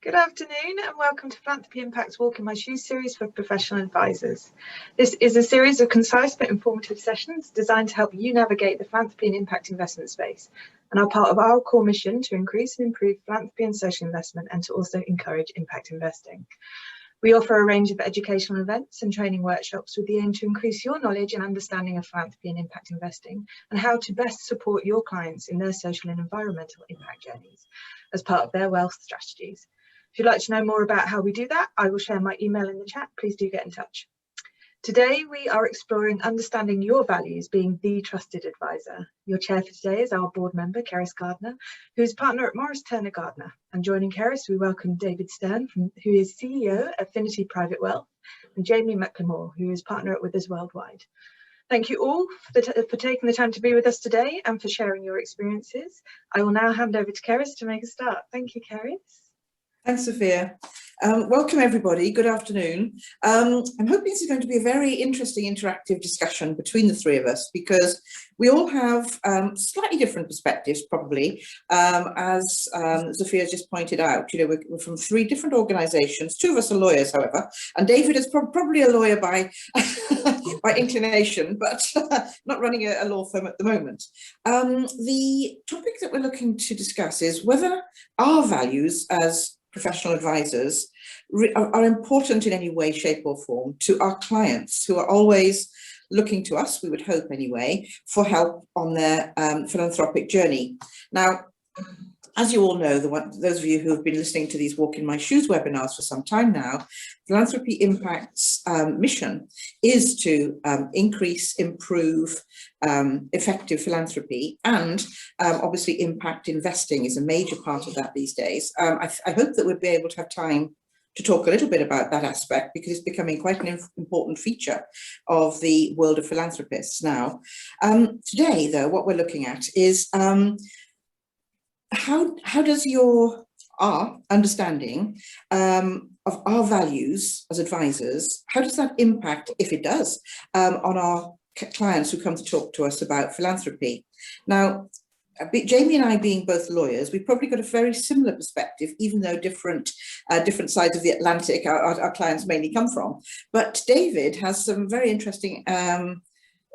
Good afternoon and welcome to Philanthropy Impact's Walk in My Shoes series for professional advisors. This is a series of concise but informative sessions designed to help you navigate the philanthropy and impact investment space and are part of our core mission to increase and improve philanthropy and social investment and to also encourage impact investing. We offer a range of educational events and training workshops with the aim to increase your knowledge and understanding of philanthropy and impact investing and how to best support your clients in their social and environmental impact journeys as part of their wealth strategies. If you'd like to know more about how we do that, I will share my email in the chat. Please do get in touch. Today, we are exploring understanding your values, being the trusted advisor. Your chair for today is our board member, Ceris Gardner, who is partner at Morris Turner Gardner. And joining Ceris, we welcome David Stearn, who is CEO at Affinity Private Wealth, and Jaime Mclemore, who is partner at Withersworldwide. Thank you all for taking the time to be with us today and for sharing your experiences. I will now hand over to Ceris to make a start. Thank you, Ceris. Thanks, Sophia. Welcome, everybody. Good afternoon. I'm hoping this is going to be a very interesting, interactive discussion between the three of us because we all have slightly different perspectives, probably, as Sophia just pointed out. You know, we're from three different organisations. Two of us are lawyers, however, and David is probably a lawyer by by inclination, but not running a law firm at the moment. The topic that we're looking to discuss is whether our values as professional advisors are important in any way, shape or form to our clients who are always looking to us, we would hope anyway, for help on their philanthropic journey. Now, as you all know, those of you who have been listening to these Walk in My Shoes webinars for some time now, Philanthropy Impact's mission is to increase, improve effective philanthropy, and obviously impact investing is a major part of that these days. I hope that we'll be able to have time to talk a little bit about that aspect because it's becoming quite an important feature of the world of philanthropists now. Today, though, what we're looking at is how does our understanding of our values as advisors, how does that impact, if it does, on our clients who come to talk to us about philanthropy? Now, Jaime and I being both lawyers, we've probably got a very similar perspective, even though different sides of the Atlantic our clients mainly come from. But David has some very interesting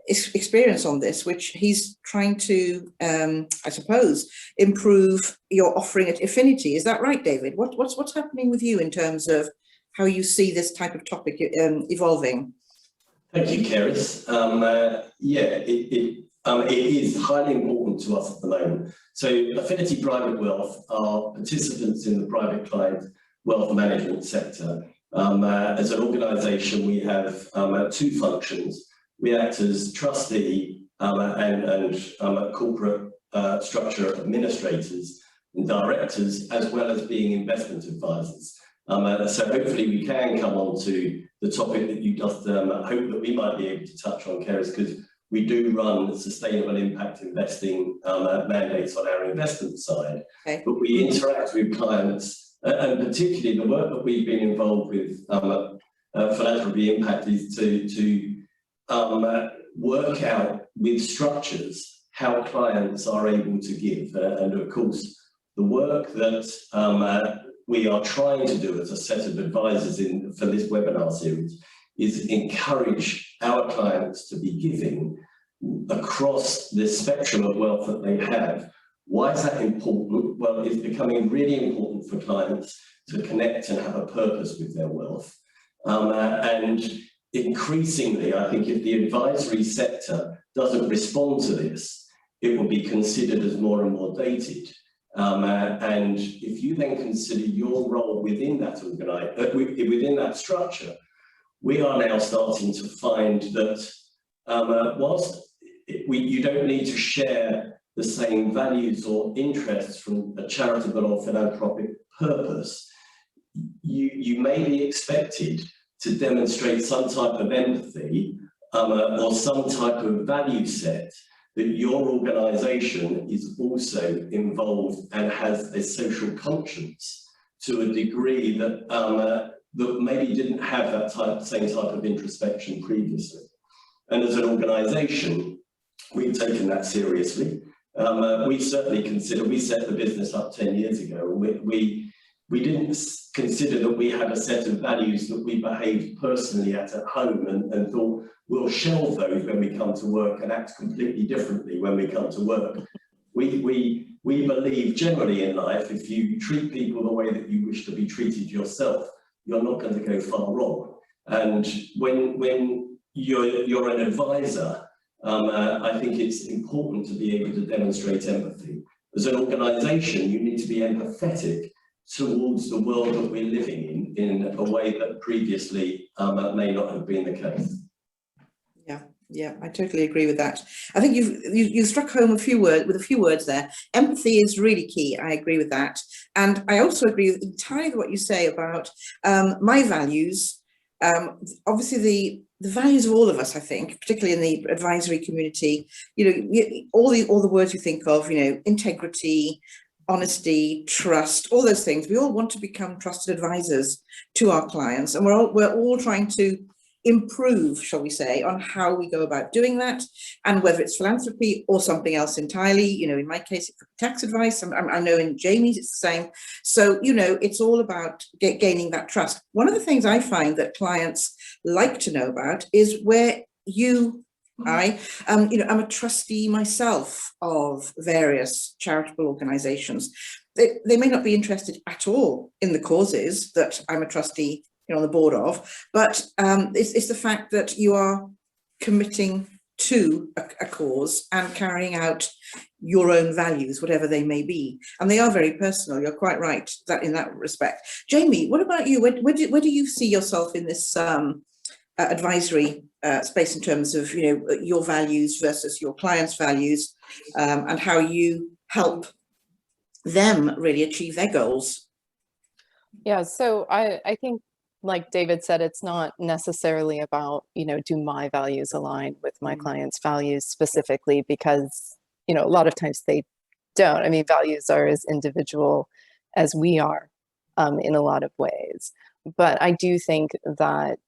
experience on this, which he's trying to, I suppose, improve your offering at Affinity. Is that right, David? What's happening with you in terms of how you see this type of topic evolving? Thank you, Ceris. It is highly important to us at the moment. So Affinity Private Wealth are participants in the private client wealth management sector. As an organisation, we have two functions. We act as trustee and corporate structure administrators and directors, as well as being investment advisors. So hopefully we can come on to the topic that you just hope that we might be able to touch on, Ceris, because we do run sustainable impact investing mandates on our investment side. Okay. But we interact with clients, and particularly the work that we've been involved with Philanthropy Impact is to work out with structures how clients are able to give. And of course, the work that we are trying to do as a set of advisors for this webinar series is encourage our clients to be giving across the spectrum of wealth that they have. Why is that important? Well, it's becoming really important for clients to connect and have a purpose with their wealth. And increasingly, I think if the advisory sector doesn't respond to this, it will be considered as more and more dated. And if you then consider your role within that within that structure, we are now starting to find that whilst you don't need to share the same values or interests from a charitable or philanthropic purpose, you may be expected to demonstrate some type of empathy or some type of value set that your organisation is also involved and has a social conscience to a degree that that maybe didn't have that same type of introspection previously. And as an organisation, we've taken that seriously. We certainly consider, we set the business up 10 years ago, and we we didn't consider that we had a set of values that we behaved personally at home and thought we'll shelve those when we come to work and act completely differently when we come to work. We believe generally in life, if you treat people the way that you wish to be treated yourself, you're not going to go far wrong. And when you're an advisor, I think it's important to be able to demonstrate empathy. As an organisation, you need to be empathetic towards the world that we're living in a way that previously may not have been the case. Yeah, I totally agree with that. I think you struck home with a few words there. Empathy is really key. I agree with that, and I also agree with entirely what you say about my values. Obviously, the values of all of us, I think, particularly in the advisory community. All the words you think of. Integrity, honesty, trust, all those things. We all want to become trusted advisors to our clients, and we're all trying to improve, shall we say, on how we go about doing that, and whether it's philanthropy or something else entirely. In my case, it could be tax advice. I know in Jaime's it's the same. So, it's all about gaining that trust. One of the things I find that clients like to know about is where I'm a trustee myself of various charitable organisations. They may not be interested at all in the causes that I'm a trustee on the board of, but it's the fact that you are committing to a cause and carrying out your own values, whatever they may be, and they are very personal. You're quite right that in that respect. Jaime, what about you? Where do you see yourself in this advisory space in terms of your values versus your clients' values, and how you help them really achieve their goals? Yeah, so I think, like David said, it's not necessarily about, do my values align with my clients' values specifically, because, a lot of times they don't. I mean, values are as individual as we are in a lot of ways. But I do think that,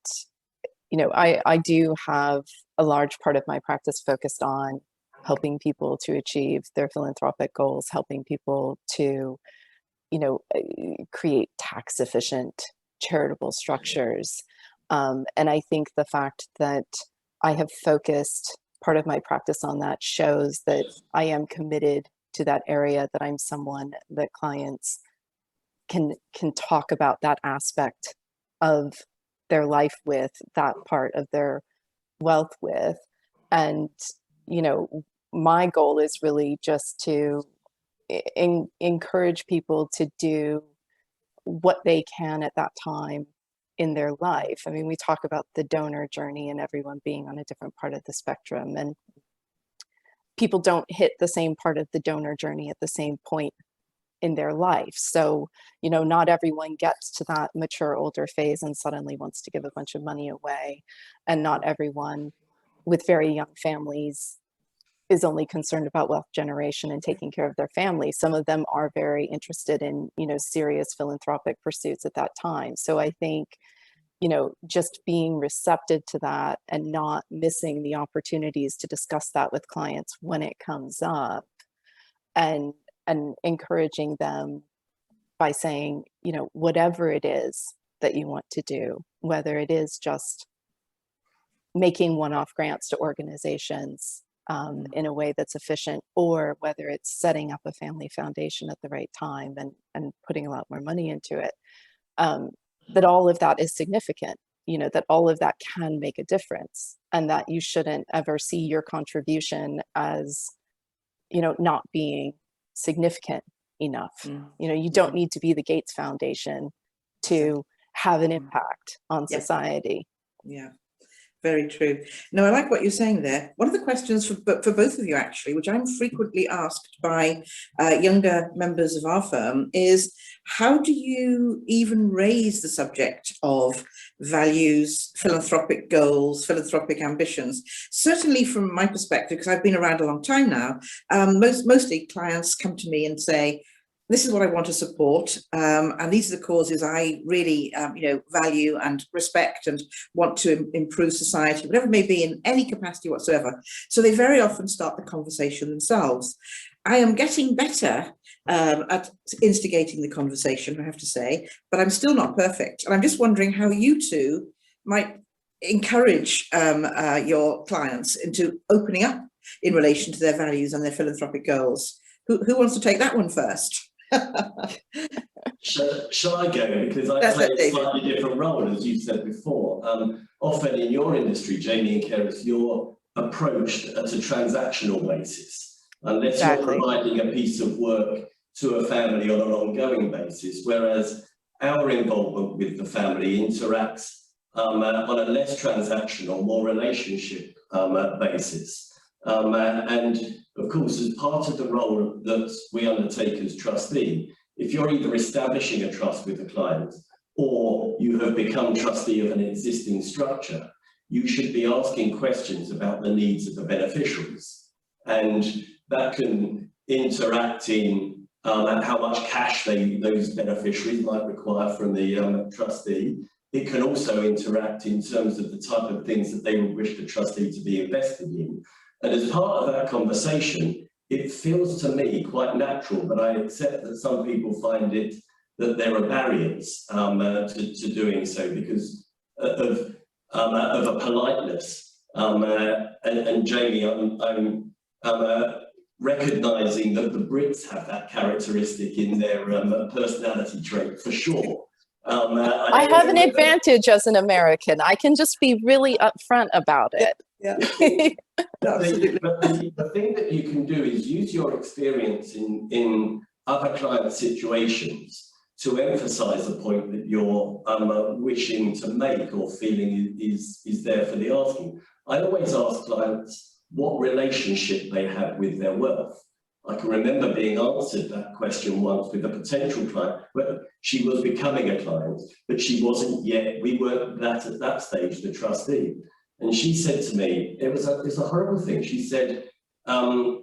I do have a large part of my practice focused on helping people to achieve their philanthropic goals, helping people to, create tax efficient charitable structures. And I think the fact that I have focused part of my practice on that shows that I am committed to that area, that I'm someone that clients can talk about that aspect of their life with, that part of their wealth with. And, my goal is really just to encourage people to do what they can at that time in their life. I mean, we talk about the donor journey and everyone being on a different part of the spectrum, and people don't hit the same part of the donor journey at the same point in their life. So, not everyone gets to that mature older phase and suddenly wants to give a bunch of money away. And not everyone with very young families is only concerned about wealth generation and taking care of their family. Some of them are very interested in, serious philanthropic pursuits at that time. So I think, just being receptive to that and not missing the opportunities to discuss that with clients when it comes up, and encouraging them by saying, whatever it is that you want to do, whether it is just making one-off grants to organizations in a way that's efficient, or whether it's setting up a family foundation at the right time and putting a lot more money into it, that all of that is significant, that all of that can make a difference, and that you shouldn't ever see your contribution as, not being significant enough. You don't need to be the Gates Foundation to have an impact on society. Yeah. Very true. No, I like what you're saying there. One of the questions for both of you, actually, which I'm frequently asked by younger members of our firm, is how do you even raise the subject of values, philanthropic goals, philanthropic ambitions? Certainly from my perspective, because I've been around a long time now, mostly clients come to me and say, this is what I want to support, and these are the causes I really, value and respect and want to improve society, whatever it may be, in any capacity whatsoever. So they very often start the conversation themselves. I am getting better at instigating the conversation, I have to say, but I'm still not perfect. And I'm just wondering how you two might encourage your clients into opening up in relation to their values and their philanthropic goals. Who wants to take that one first? Shall I go? Because I play a slightly different role, as you said before. Often in your industry, Jaime and Ceris, you're approached at a transactional basis, unless you're providing a piece of work to a family on an ongoing basis, whereas our involvement with the family interacts on a less transactional, more relationship basis. And of course, as part of the role that we undertake as trustee, if you're either establishing a trust with a client or you have become trustee of an existing structure, you should be asking questions about the needs of the beneficiaries. And that can interact in how much cash those beneficiaries might require from the trustee. It can also interact in terms of the type of things that they would wish the trustee to be invested in. And as part of that conversation, it feels to me quite natural, but I accept that some people find it that there are barriers to doing so because of a politeness. And Jaime, I'm recognising that the Brits have that characteristic in their personality trait, for sure. I have an advantage as an American. I can just be really upfront about it. Yeah. But the thing that you can do is use your experience in other client situations to emphasize the point that you're wishing to make or feeling is there for the asking. I always ask clients what relationship they have with their wealth. I can remember being answered that question once with a potential client, but she was becoming a client, but she wasn't yet, we weren't at that stage, the trustee. And she said to me, it was a horrible thing. She said, I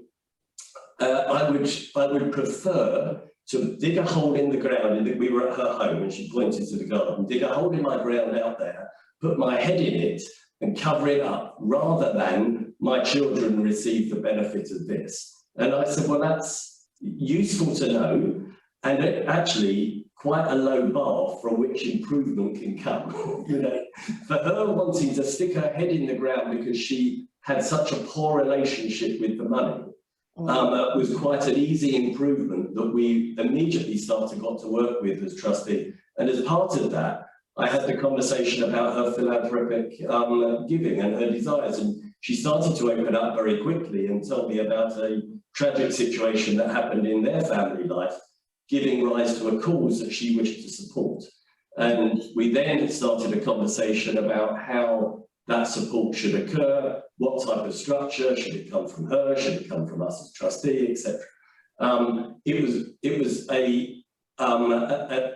would prefer to dig a hole in the ground, and we were at her home and she pointed to the garden, dig a hole in my ground out there, put my head in it and cover it up rather than my children receive the benefit of this. And I said, well, that's useful to know, and actually quite a low bar from which improvement can come. You know, for her wanting to stick her head in the ground because she had such a poor relationship with the money was quite an easy improvement that we immediately got to work with as trustee. And as part of that, I had the conversation about her philanthropic giving and her desires, and she started to open up very quickly and tell me about a tragic situation that happened in their family life, giving rise to a cause that she wished to support. And we then started a conversation about how that support should occur, what type of structure, should it come from her, should it come from us as trustee, etc. It was a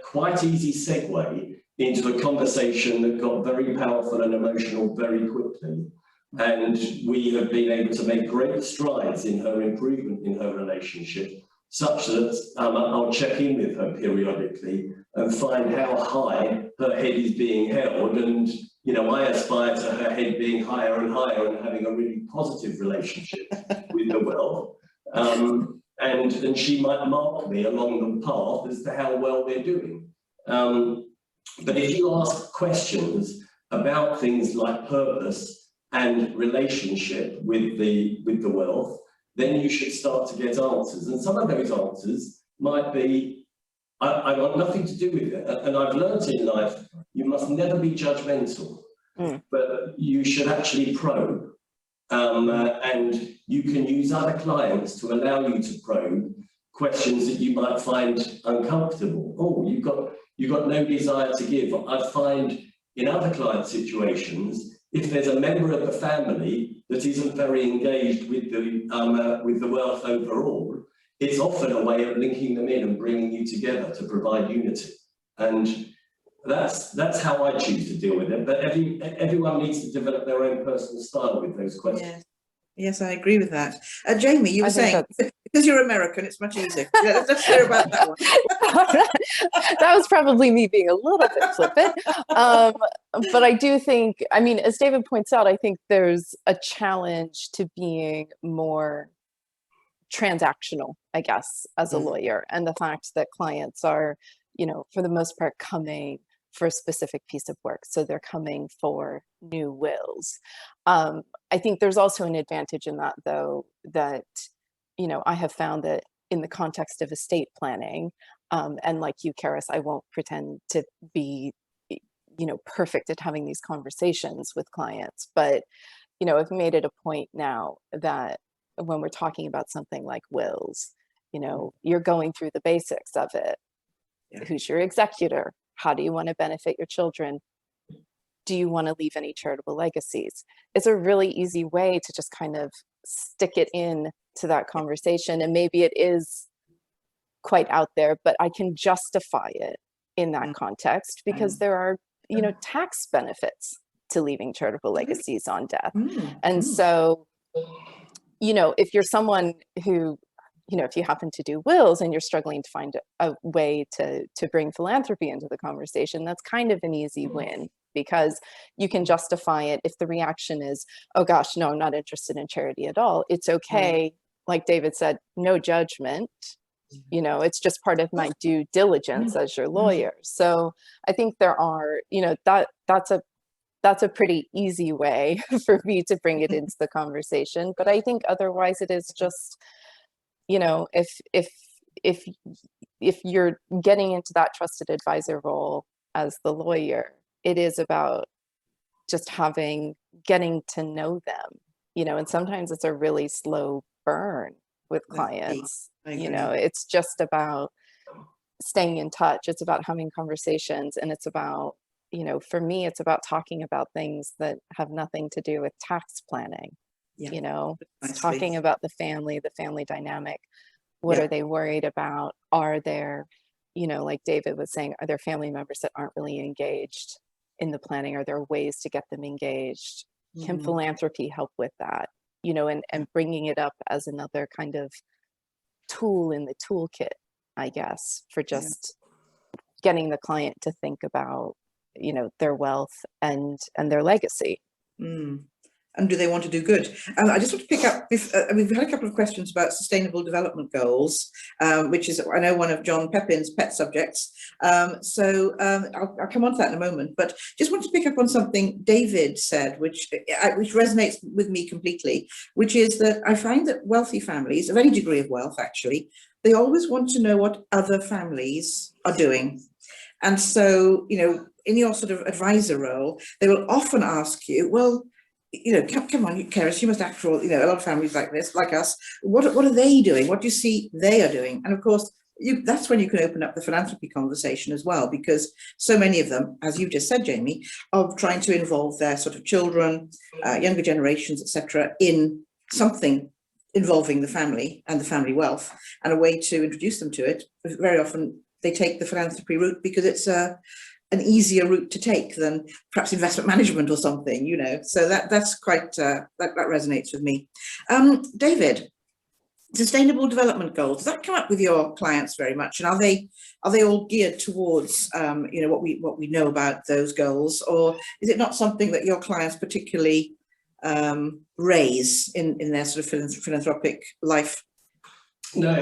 quite easy segue into a conversation that got very powerful and emotional very quickly. And we have been able to make great strides in her improvement in her relationship, such that I'll check in with her periodically and find how high her head is being held. And, you know, I aspire to her head being higher and higher and having a really positive relationship with the wealth. And she might mark me along the path as to how well we're doing. But if you ask questions about things like purpose and relationship with the wealth, then you should start to get answers. And some of those answers might be, I want nothing to do with it. And I've learned in life, you must never be judgmental, but you should actually probe. And you can use other clients to allow you to probe questions that you might find uncomfortable. Oh, you've got no desire to give. I find in other client situations, if there's a member of the family that isn't very engaged with the wealth overall, it's often a way of linking them in and bringing you together to provide unity. And that's how I choose to deal with it. But everyone needs to develop their own personal style with those questions. Yes, I agree with that. Jaime, you were saying, because you're American, it's much easier. Let's hear about that one. That was probably me being a little bit flippant. But I do think, I mean, as David points out, I think there's a challenge to being more transactional I guess, as a lawyer, and the fact that clients are, you know, for the most part coming for a specific piece of work. So they're coming for new wills. I think there's also an advantage in that, though, that, you know, I have found that in the context of estate planning, and like you, Ceris, I won't pretend to be, you know, perfect at having these conversations with clients, but, you know, I've made it a point now that when we're talking about something like wills, you know, you're going through the basics of it. Yeah. Who's your executor? How do you want to benefit your children? Do you want to leave any charitable legacies? It's a really easy way to just kind of stick it in to that conversation. And maybe it is quite out there, but I can justify it in that context because there are, you know, tax benefits to leaving charitable legacies on death. And so, you know, if you're someone who, you know, if you happen to do wills and you're struggling to find a way to bring philanthropy into the conversation, that's kind of an easy win, because you can justify it. If the reaction is, oh gosh, no, I'm not interested in charity at all, it's okay. Like David said, no judgment. You know, it's just part of my due diligence as your lawyer. So I think there are, you know, that's a pretty easy way for me to bring it into the conversation. But I think otherwise it is just, you know, if you're getting into that trusted advisor role as the lawyer, it is about just getting to know them, you know, and sometimes it's a really slow burn with clients. You know, it's just about staying in touch. It's about having conversations, and it's about, you know, for me, it's about talking about things that have nothing to do with tax planning. You know, it's talking about the family dynamic. What are they worried about? Are there, you know, like David was saying, are there family members that aren't really engaged in the planning? Are there ways to get them engaged? Can philanthropy help with that? You know, and bringing it up as another kind of tool in the toolkit, I guess, for just getting the client to think about, you know, their wealth and their legacy. And do they want to do good? I just want to pick up, we've had a couple of questions about sustainable development goals, which is, I know, one of John Pepin's pet subjects. So I'll come on to that in a moment, but just want to pick up on something David said, which resonates with me completely, which is that I find that wealthy families, of any degree of wealth actually, they always want to know what other families are doing. And so, you know, in your sort of advisor role, they will often ask you, well, you know, come on, Ceris, you must after all, you know, a lot of families like this, like us, what are they doing? What do you see they are doing? And of course, that's when you can open up the philanthropy conversation as well, because so many of them, as you just said, Jaime, are trying to involve their sort of children, younger generations, etc., in something involving the family and the family wealth, and a way to introduce them to it. Very often they take the philanthropy route because it's an easier route to take than perhaps investment management or something, you know. So that's quite that resonates with me. David, sustainable development goals, does that come up with your clients very much, and are they all geared towards you know, what we know about those goals, or is it not something that your clients particularly raise in their sort of philanthropic life? No,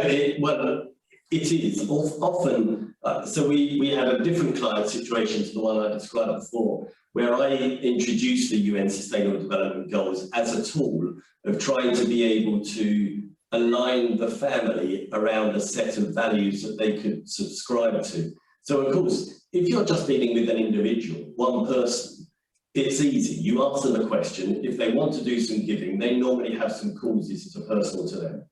it is often, so we have a different client situation to the one I described before, where I introduced the UN Sustainable Development Goals as a tool of trying to be able to align the family around a set of values that they could subscribe to. So of course, if you're just dealing with an individual, one person, it's easy. You ask them a question. If they want to do some giving, they normally have some causes that are personal to them.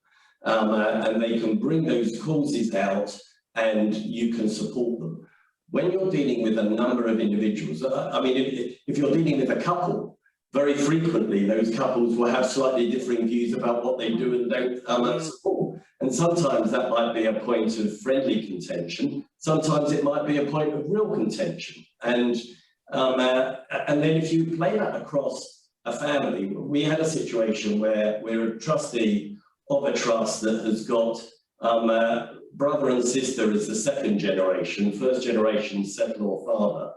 And they can bring those causes out and you can support them. When you're dealing with a number of individuals, I mean, if you're dealing with a couple, very frequently those couples will have slightly differing views about what they do and don't support. And sometimes that might be a point of friendly contention. Sometimes it might be a point of real contention. And then if you play that across a family, we had a situation where we're a trustee of a trust that has got brother and sister as the second generation, first generation settlor father,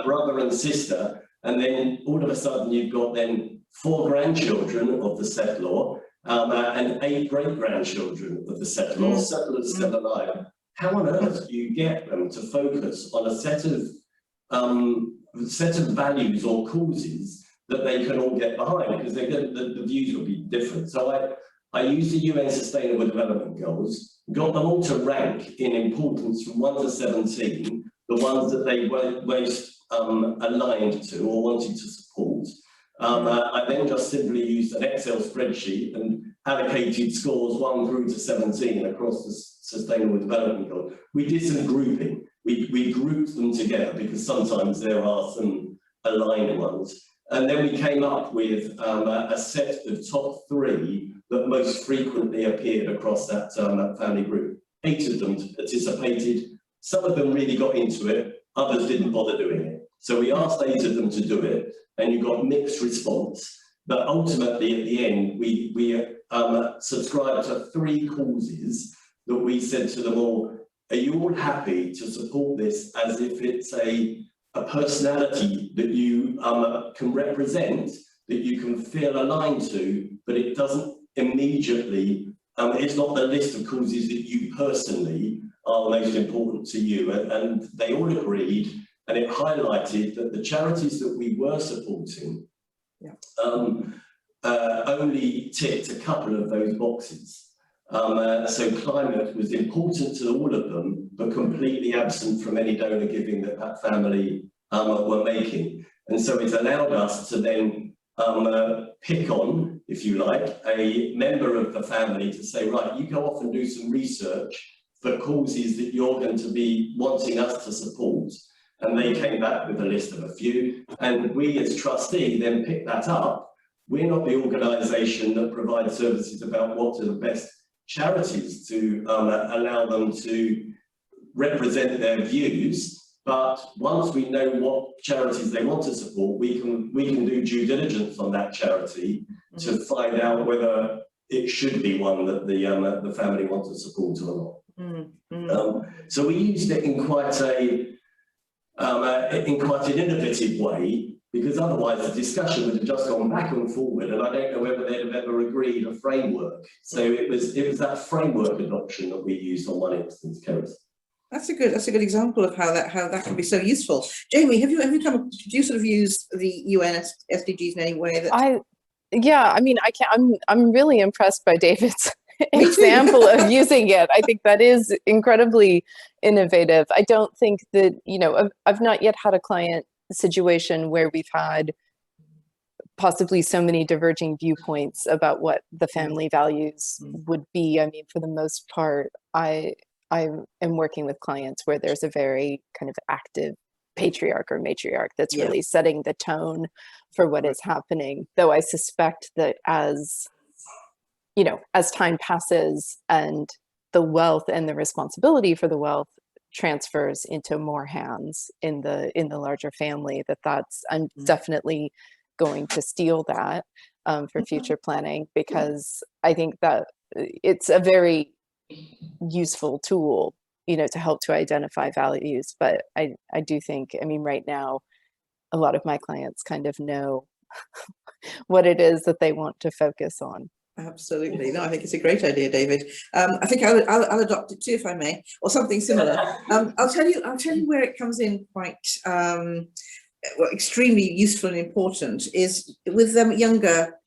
brother and sister, and then all of a sudden you've got then 4 grandchildren of the settlor, and 8 great-grandchildren of the settler, or settlers still alive, how on earth do you get them to focus on a set of values or causes that they can all get behind? Because the views will be different. So I used the UN Sustainable Development Goals, got them all to rank in importance from 1 to 17, the ones that they were most aligned to or wanted to support. I then just simply used an Excel spreadsheet and allocated scores 1 through to 17 across the Sustainable Development Goals. We did some grouping. We grouped them together because sometimes there are some aligned ones. And then we came up with a set of top 3 that most frequently appeared across that family group. 8 of them participated. Some of them really got into it, others didn't bother doing it. So we asked 8 of them to do it, and you got mixed response. But ultimately, at the end, we subscribed to 3 causes that we said to them all, are you all happy to support this as if it's a personality that you can represent, that you can feel aligned to, but it doesn't immediately, it's not the list of causes that you personally are most important to you. And they all agreed, and it highlighted that the charities that we were supporting only ticked a couple of those boxes. So climate was important to all of them, but completely absent from any donor giving that family were making. And so it allowed us to then pick on, if you like, a member of the family to say, right, you go off and do some research for causes that you're going to be wanting us to support. And they came back with a list of a few. And we as trustee then picked that up. We're not the organisation that provides services about what are the best charities to allow them to represent their views. But once we know what charities they want to support, we can do due diligence on that charity to find out whether it should be one that the family wants to support or not. So we used it in quite an innovative way, because otherwise the discussion would have just gone back and forward, and I don't know whether they'd have ever agreed a framework. So it was that framework adoption that we used on one instance, Ceris. That's a good example of how that can be so useful. Jaime, do you sort of use the UN SDGs in any way that? Yeah, I mean, I'm really impressed by David's example of using it. I think that is incredibly innovative. I don't think that, I've not yet had a client situation where we've had possibly so many diverging viewpoints about what the family values would be. I mean, for the most part, I am working with clients where there's a very kind of active patriarch or matriarch that's really setting the tone for what is happening. Though I suspect that as time passes and the wealth and the responsibility for the wealth transfers into more hands in the larger family, I'm definitely going to steal that for future planning, because I think that it's a very useful tool, to help to identify values. But I do think, right now, a lot of my clients kind of know what it is that they want to focus on. Absolutely. No, I think it's a great idea, David. I think I'll adopt it too, if I may, or something similar. I'll tell you where it comes in quite extremely useful and important is with younger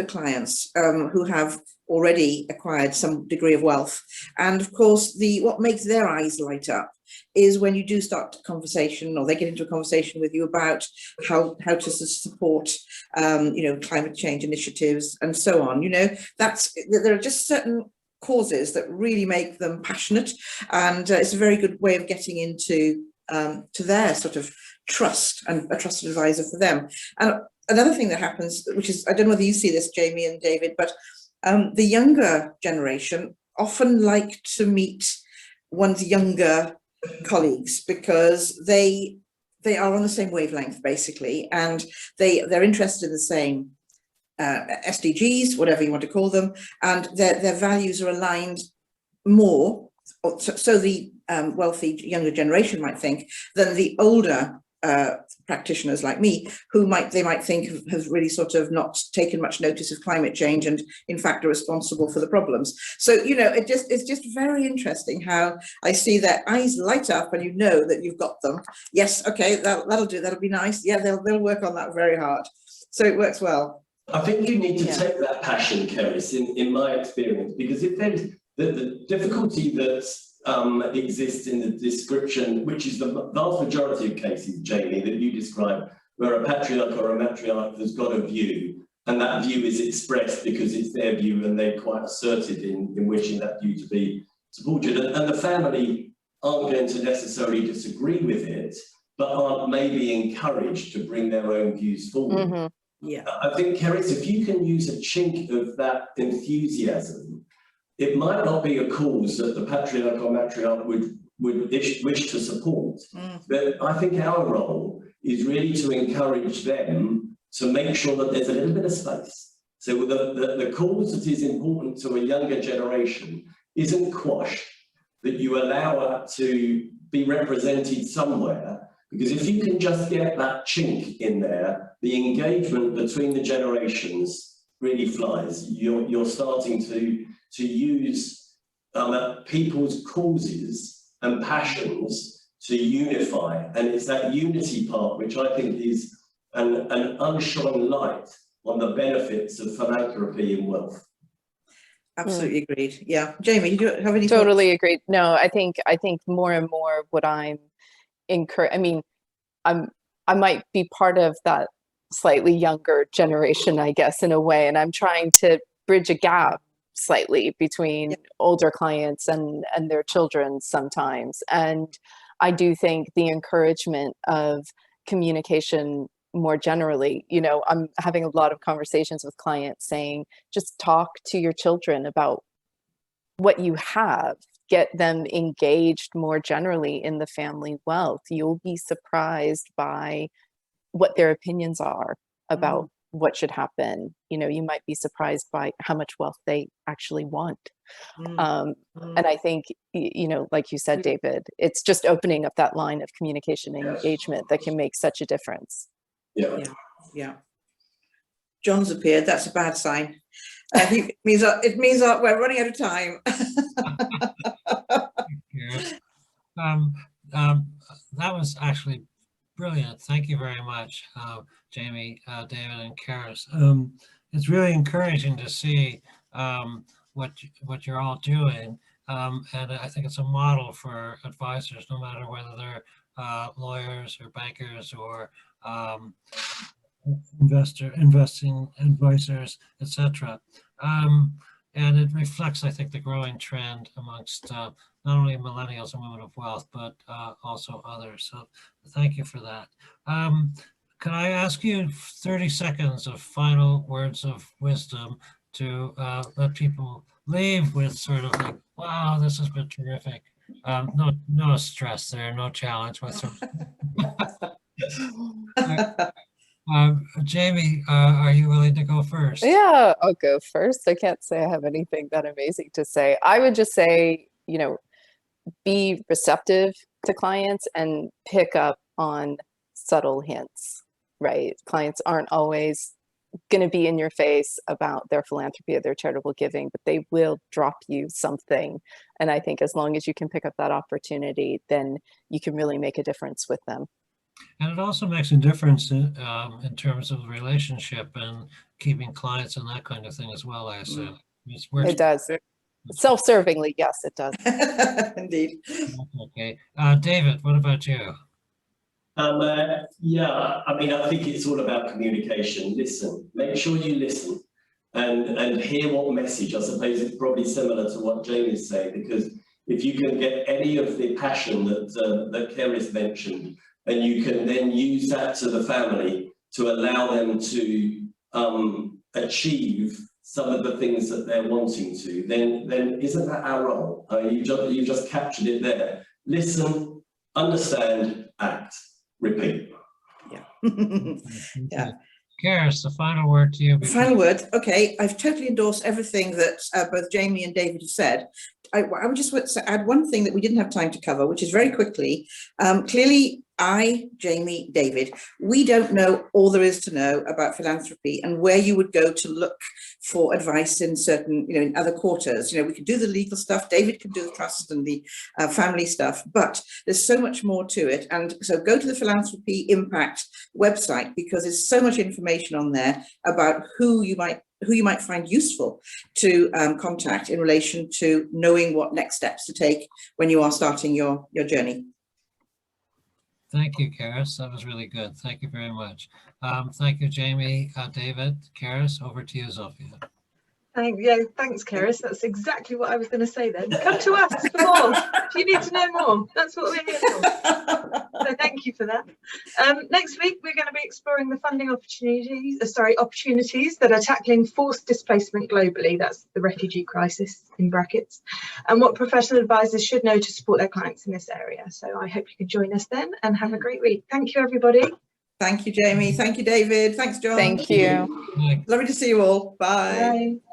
clients who have already acquired some degree of wealth. And of course, what makes their eyes light up is when you do start a conversation, or they get into a conversation with you about how to support, climate change initiatives and so on. There are just certain causes that really make them passionate, and it's a very good way of getting into to their sort of trust and a trusted advisor for them. And another thing that happens, which is, I don't know whether you see this, Jaime and David, but the younger generation often like to meet one's younger colleagues because they are on the same wavelength, basically, and they're interested in the same SDGs, whatever you want to call them, and their values are aligned more, so the wealthy younger generation might think, than the older practitioners like me, who they might think have really sort of not taken much notice of climate change and in fact are responsible for the problems. So, you know, it's just very interesting how I see their eyes light up and you know that you've got them. Yes, okay, that'll do, that'll be nice. Yeah, they'll work on that very hard. So it works well. I think you need to take that passion, Ceris, in my experience, because if there's the difficulty that exists in the description, which is the vast majority of cases, Jaime, that you describe, where a patriarch or a matriarch has got a view, and that view is expressed because it's their view and they're quite assertive in wishing that view to be supported. And the family aren't going to necessarily disagree with it, but aren't maybe encouraged to bring their own views forward. Mm-hmm. Yeah, I think, Ceris, if you can use a chink of that enthusiasm, it might not be a cause that the patriarch or matriarch would wish to support, but I think our role is really to encourage them to make sure that there's a little bit of space. So the cause that is important to a younger generation isn't quashed, that you allow it to be represented somewhere, because if you can just get that chink in there, the engagement between the generations really flies. You're starting to use people's causes and passions to unify. And it's that unity part which I think is an unshone light on the benefits of philanthropy and wealth. Absolutely agreed. Yeah. Jaime, do you have any Totally thoughts? agreed. No, I think more and more what I'm I mean, I might be part of that slightly younger generation, I guess, in a way, and I'm trying to bridge a gap slightly between older clients and their children sometimes. And I do think the encouragement of communication more generally, you know, I'm having a lot of conversations with clients saying, just talk to your children about what you have, get them engaged more generally in the family wealth. You'll be surprised by what their opinions are about what should happen. You know, you might be surprised by how much wealth they actually want. And I think, you know, like you said, David, it's just opening up that line of communication and engagement that can make such a difference. Yeah. John's appeared. That's a bad sign. It means we're running out of time. That was actually brilliant. Thank you very much, Jaime, David, and Ceris. It's really encouraging to see what you're all doing, and I think it's a model for advisors, no matter whether they're lawyers or bankers or investing advisors, etc. And it reflects, I think, the growing trend amongst not only millennials and women of wealth, but also others. So thank you for that. Can I ask you 30 seconds of final words of wisdom to let people leave with sort of like, wow, this has been terrific. No stress there, no challenge whatsoever. Jaime, are you willing to go first? Yeah, I'll go first. I can't say I have anything that amazing to say. I would just say, you know, be receptive to clients and pick up on subtle hints, right? Clients aren't always going to be in your face about their philanthropy or their charitable giving, but they will drop you something. And I think as long as you can pick up that opportunity, then you can really make a difference with them. And it also makes a difference in terms of the relationship and keeping clients and that kind of thing as well, I assume. It does. Self-servingly, yes, it does. Indeed. Okay. David, what about you? Yeah, I mean, I think it's all about communication. Listen, make sure you listen and hear what message. I suppose it's probably similar to what Jaime is saying, because if you can get any of the passion that Ceris mentioned, and you can then use that to the family to allow them to achieve some of the things that they're wanting to, then isn't that our role? You just captured it there. Listen, understand, act, repeat. Yeah. Ceris, the final word to you. Final word. Okay, I've totally endorsed everything that both Jaime and David have said. I would just add one thing that we didn't have time to cover, which is very quickly. Clearly, I, Jamie, David, we don't know all there is to know about philanthropy and where you would go to look for advice in certain, in other quarters. We could do the legal stuff, David can do the trust and the family stuff, but there's so much more to it. And so go to the Philanthropy Impact website, because there's so much information on there about who you might find useful to contact in relation to knowing what next steps to take when you are starting your journey. Thank you, Ceris. That was really good. Thank you very much. Thank you, Jamie, David, Ceris. Over to you, Sophia. Thanks, Ceris. That's exactly what I was going to say then. Come to us for more. If you need to know more, that's what we're here for. So thank you for that. Next week, we're going to be exploring the funding opportunities that are tackling forced displacement globally. That's the refugee crisis in brackets, and what professional advisors should know to support their clients in this area. So I hope you can join us then, and have a great week. Thank you, everybody. Thank you, Jamie. Thank you, David. Thanks, John. Thank you. Bye. Lovely to see you all. Bye. Bye.